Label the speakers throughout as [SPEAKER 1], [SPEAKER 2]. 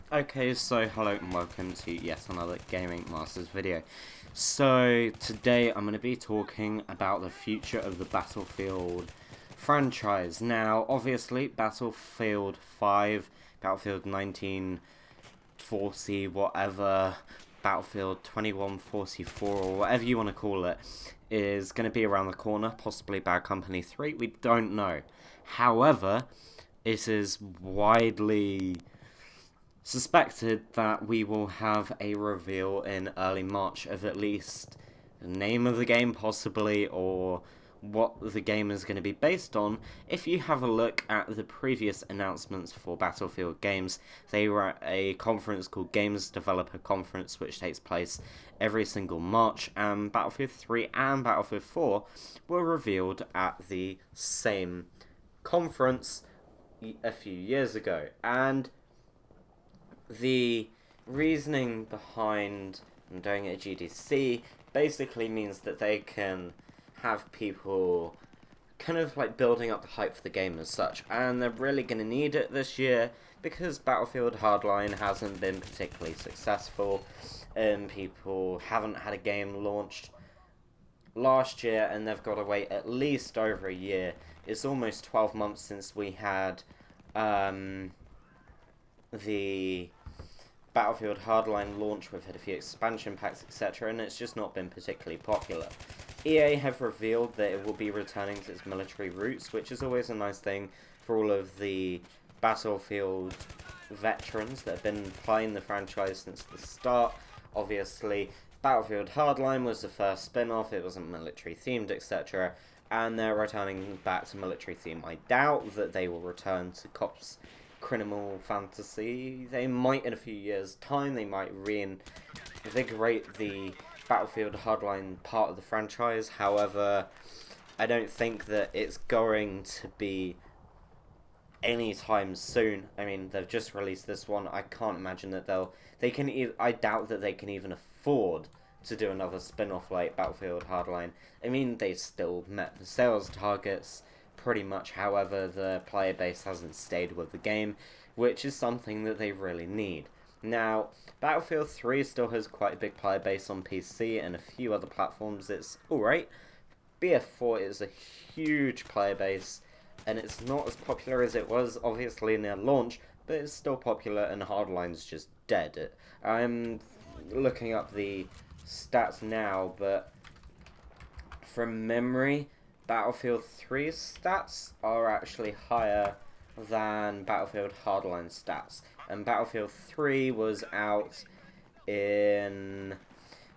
[SPEAKER 1] Okay, so hello and welcome to yet another Gaming Masters video. So today I'm going to be talking about the future of the Battlefield franchise. Now, obviously, Battlefield 5, Battlefield 1940, whatever, Battlefield 2144, or whatever you want to call it, is going to be around the corner, possibly Bad Company 3, we don't know. However, it is widely suspected that we will have a reveal in early March of at least the name of the game, possibly, or what the game is going to be based on. If you have a look at the previous announcements for Battlefield games, they were at a conference called Games Developer Conference, which takes place every single March, and Battlefield 3 and Battlefield 4 were revealed at the same conference a few years ago. And the reasoning behind doing it at GDC basically means that they can have people kind of like building up the hype for the game as such, and they're really going to need it this year because Battlefield Hardline hasn't been particularly successful, and people haven't had a game launched last year, and they've got to wait at least over a year. It's almost 12 months since we had the Battlefield Hardline launch. We've had a few expansion packs, etc., and it's just not been particularly popular. EA have revealed that it will be returning to its military roots, which is always a nice thing for all of the Battlefield veterans that have been playing the franchise since the start. Obviously, Battlefield Hardline was the first spin-off, it wasn't military themed, etc., and they're returning back to military theme. I doubt that they will return to Cops Criminal Fantasy. They might in a few years' time. They might reinvigorate the Battlefield Hardline part of the franchise. However, I don't think that it's going to be anytime soon. I mean, they've just released this one. I can't imagine that I doubt that they can even afford to do another spin-off like Battlefield Hardline. I mean, they still met the sales targets pretty much, however, the player base hasn't stayed with the game, which is something that they really need. Now, Battlefield 3 still has quite a big player base on PC and a few other platforms. It's alright. BF4 is a huge player base, and it's not as popular as it was, obviously, in their launch, but it's still popular, and Hardline's just dead. I'm looking up the stats now, but from memory, Battlefield 3's stats are actually higher than Battlefield Hardline stats. And Battlefield 3 was out in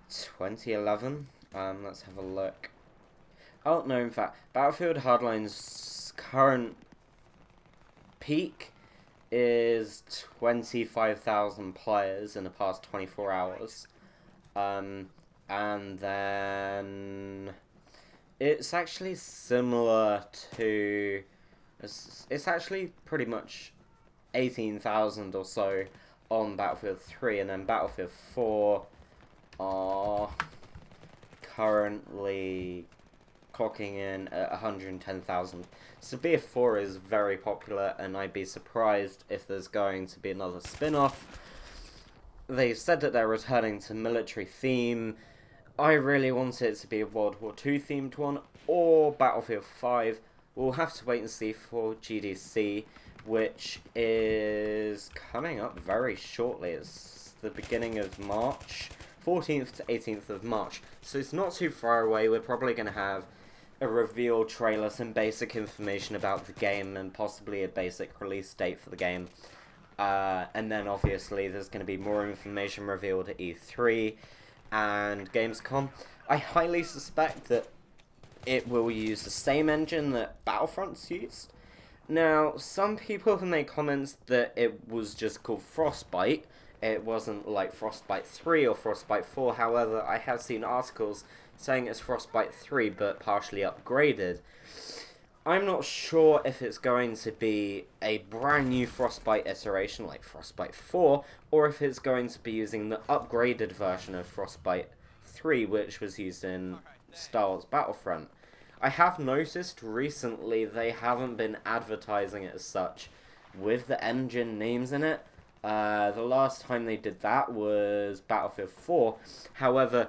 [SPEAKER 1] 2011. Let's have a look. Oh, no, in fact, Battlefield Hardline's current peak is 25,000 players in the past 24 hours. And then it's actually similar to... It's actually pretty much 18,000 or so on Battlefield 3, and then Battlefield 4 are currently clocking in at 110,000. So BF4 is very popular, and I'd be surprised if there's going to be another spin-off. They've said that they're returning to military theme. I really want it to be a World War II themed one, or Battlefield 5. We'll have to wait and see for GDC, which is coming up very shortly. It's the beginning of March, 14th to 18th of March. So it's not too far away. We're probably going to have a reveal trailer, some basic information about the game, and possibly a basic release date for the game. And then obviously there's going to be more information revealed at E3 and Gamescom. I highly suspect that it will use the same engine that Battlefront's used. Now, some people have made comments that it was just called Frostbite. It wasn't like Frostbite 3 or Frostbite 4. However, I have seen articles saying it's Frostbite 3 but partially upgraded. I'm not sure if it's going to be a brand new Frostbite iteration like Frostbite 4, or if it's going to be using the upgraded version of Frostbite 3, which was used in Star Wars Battlefront. I have noticed recently they haven't been advertising it as such with the engine names in it. The last time they did that was Battlefield 4. However,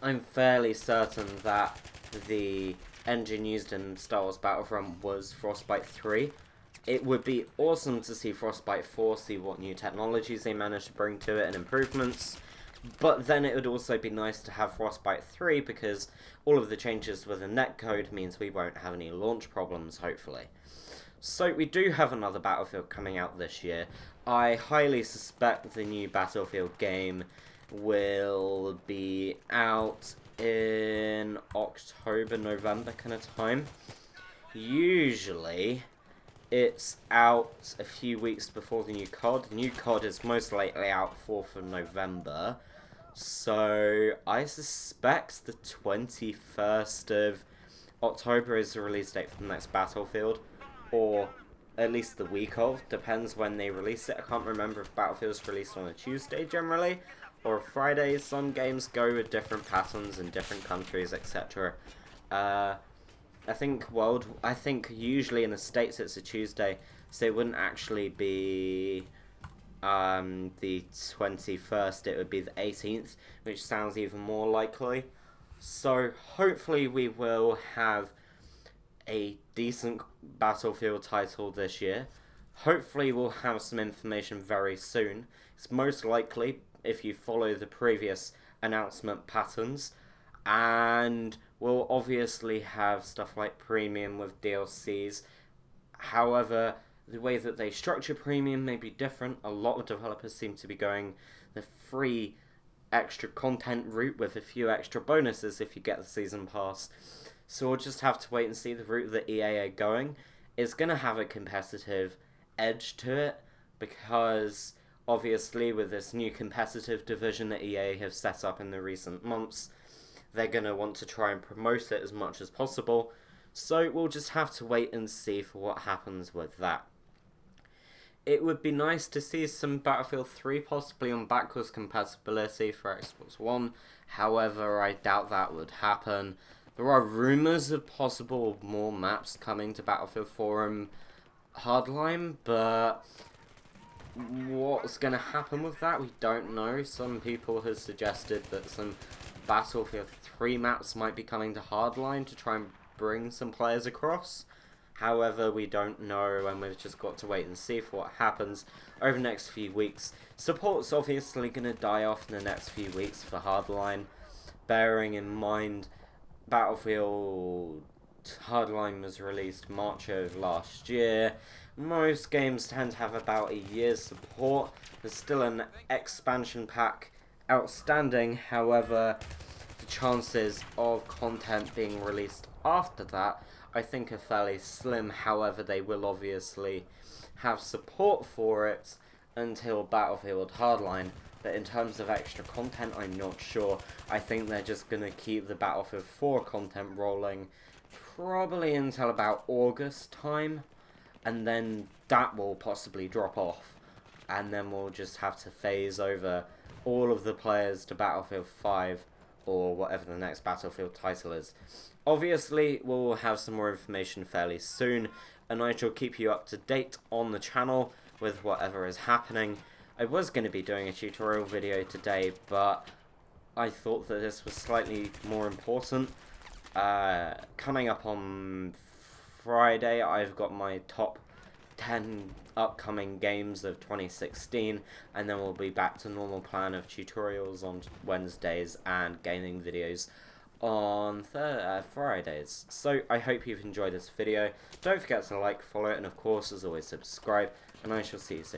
[SPEAKER 1] I'm fairly certain that the engine used in Star Wars Battlefront was Frostbite 3. It would be awesome to see Frostbite 4, see what new technologies they managed to bring to it and improvements. But then it would also be nice to have Frostbite 3 because all of the changes with the netcode means we won't have any launch problems, hopefully. So we do have another Battlefield coming out this year. I highly suspect the new Battlefield game will be out in October, November kind of time. Usually it's out a few weeks before the new COD. The new COD is most likely out 4th of November. So I suspect the 21st of October is the release date for the next Battlefield. Or at least the week of. Depends when they release it. I can't remember if Battlefield's released on a Tuesday generally. Or Friday. Some games go with different patterns in different countries, etc. I think usually in the States it's a Tuesday, so it wouldn't actually be the 21st, it would be the 18th, which sounds even more likely. So hopefully we will have a decent Battlefield title this year. Hopefully we'll have some information very soon. It's most likely, if you follow the previous announcement patterns, and we'll obviously have stuff like premium with DLCs. However, the way that they structure premium may be different. A lot of developers seem to be going the free extra content route with a few extra bonuses if you get the season pass. So we'll just have to wait and see the route that EA are going. It's going to have a competitive edge to it because obviously with this new competitive division that EA have set up in the recent months, they're going to want to try and promote it as much as possible. So we'll just have to wait and see for what happens with that. It would be nice to see some Battlefield 3 possibly on backwards compatibility for Xbox One. However, I doubt that would happen. There are rumours of possible more maps coming to Battlefield 4 and Hardline, but what's going to happen with that, we don't know. Some people have suggested that some Battlefield 3 maps might be coming to Hardline to try and bring some players across. However, we don't know, and we've just got to wait and see for what happens over the next few weeks. Support's obviously going to die off in the next few weeks for Hardline, bearing in mind Battlefield Hardline was released March of last year. Most games tend to have about a year's support. There's still an expansion pack outstanding, however, the chances of content being released after that I think are fairly slim. However, they will obviously have support for it until Battlefield Hardline, but in terms of extra content, I'm not sure. I think they're just going to keep the Battlefield 4 content rolling probably until about August time, and then that will possibly drop off, and then we'll just have to phase over all of the players to Battlefield 5 or whatever the next Battlefield title is. Obviously, we'll have some more information fairly soon, and I shall keep you up to date on the channel with whatever is happening. I was going to be doing a tutorial video today, but I thought that this was slightly more important. Coming up on Friday, I've got my top 10 upcoming games of 2016, and then we'll be back to normal plan of tutorials on Wednesdays and gaming videos on Fridays. So I hope you've enjoyed this video. Don't forget to like, follow, and of course, as always, subscribe, and I shall see you soon.